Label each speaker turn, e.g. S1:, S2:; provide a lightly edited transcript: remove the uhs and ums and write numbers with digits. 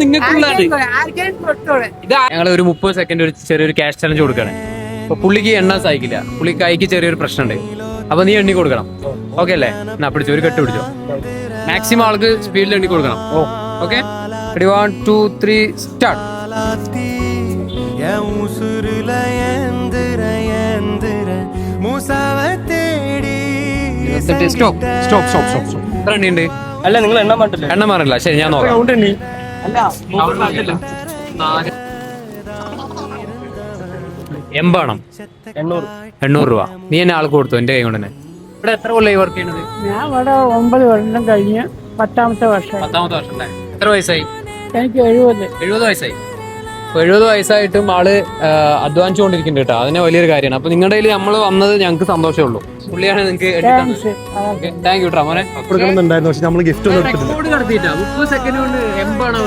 S1: നിങ്ങൾക്കുള്ളതാണ്. ഇത് ഞങ്ങൾ ഒരു 30 സെക്കൻഡ് ഒരു ചെറിയൊരു ക്യാഷ് ചലഞ്ച് കൊടുക്കുകയാണ്. അപ്പൊ പുള്ളിക്ക് എണ്ണ സഹിക്കില്ല, പുള്ളി കൈക്ക് ചെറിയൊരു പ്രശ്നമുണ്ട്. അപ്പൊ നീ എണ്ണി കൊടുക്കണം. ഓക്കെ അല്ലേ? എന്നാ പിടിച്ചോ, ഒരു കെട്ട് പിടിച്ചോ. മാക്സിമം ആൾക്ക് സ്പീഡിൽ എണ്ണി കൊടുക്കണം. Okay, 1 2 3 start. എത്ര എണ്ണിയുണ്ട്?
S2: അല്ല നിങ്ങൾ എണ്ണ മാറ്റില്ല.
S1: എണ്ണ മാറില്ല. ശരി, ഞാൻ നോക്കാം. 80 800 രൂപ. നീ എന്നെ ആൾക്ക് കൊടുത്തു എന്റെ കൈ കൊണ്ട് തന്നെ. ഇവിടെ എത്ര കൊല്ലമായി വർക്ക് ചെയ്യുന്നത്?
S3: ഞാൻ ഇവിടെ 9 വർഷം കഴിഞ്ഞ് 10ാമത്തെ വർഷം.
S1: 10ാമത്തെ വർഷം അല്ലേ? എത്ര വയസ്സായി?
S3: എനിക്ക് 70
S1: വയസ്സായി. 70 വയസ്സായിട്ടും ആള് അധ്വാനിച്ചുകൊണ്ടിരിക്കുന്നുണ്ട് കേട്ടോ. അതിനെ വലിയൊരു കാര്യമാണ്. അപ്പൊ നിങ്ങളുടെ കയ്യിൽ നമ്മൾ വന്നത് ഞങ്ങൾക്ക് സന്തോഷമേ ഉള്ളൂ. പുള്ളിയാണ് നിങ്ങൾക്ക്. Thank you. മോനെ
S4: കൊടുക്കണമെന്നുണ്ടായിരുന്നു, പക്ഷെ നമ്മൾ ഗിഫ്റ്റ് ഒന്നും എടുത്തിട്ടില്ല.
S1: 30 സെക്കൻഡ് കൊണ്ട് 80